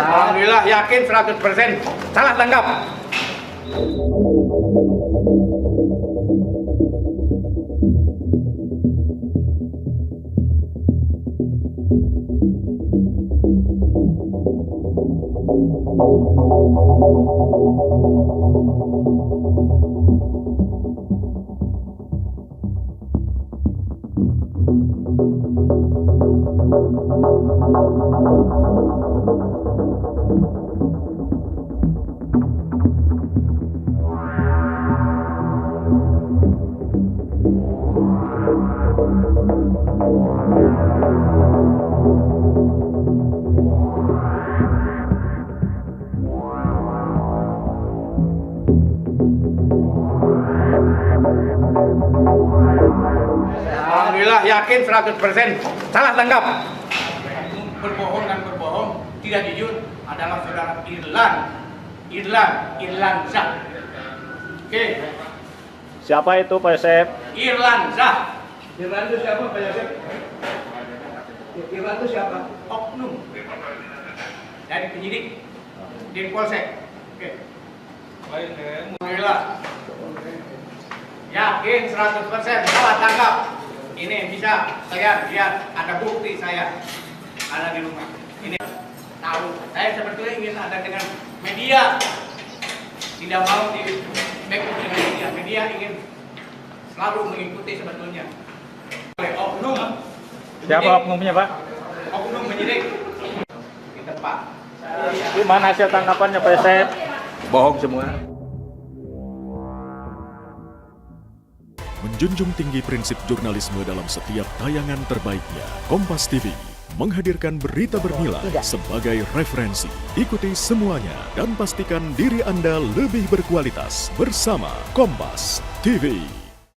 Alhamdulillah yakin 100% salah tangkap. Alhamdulillah yakin 100% salah tangkap. Berbohong dan berbohong tidak jujur adalah saudara Irlan Zah. Oke. Siapa itu Pak Yosep? Irlan Zah. Irlan itu siapa Pak Yosep? Irlan itu siapa? Oknum dari penyidik di Polsek. Oke. Alhamdulillah yakin 100% salah tangkap. Ini bisa saya lihat ada bukti saya ada di rumah. Ini tahu saya sebetulnya ingin ada dengan media, tidak mau di backup dengan media. Media ingin selalu mengikuti sebetulnya. Oleh oknum. Siapa oknumnya Pak? Oknum penyidik di tempat. Gimana hasil tangkapannya Pak Yosep? Bohong semua. Menjunjung tinggi prinsip jurnalisme dalam setiap tayangan terbaiknya, Kompas TV menghadirkan berita bernilai sebagai referensi. Ikuti semuanya dan pastikan diri Anda lebih berkualitas bersama Kompas TV.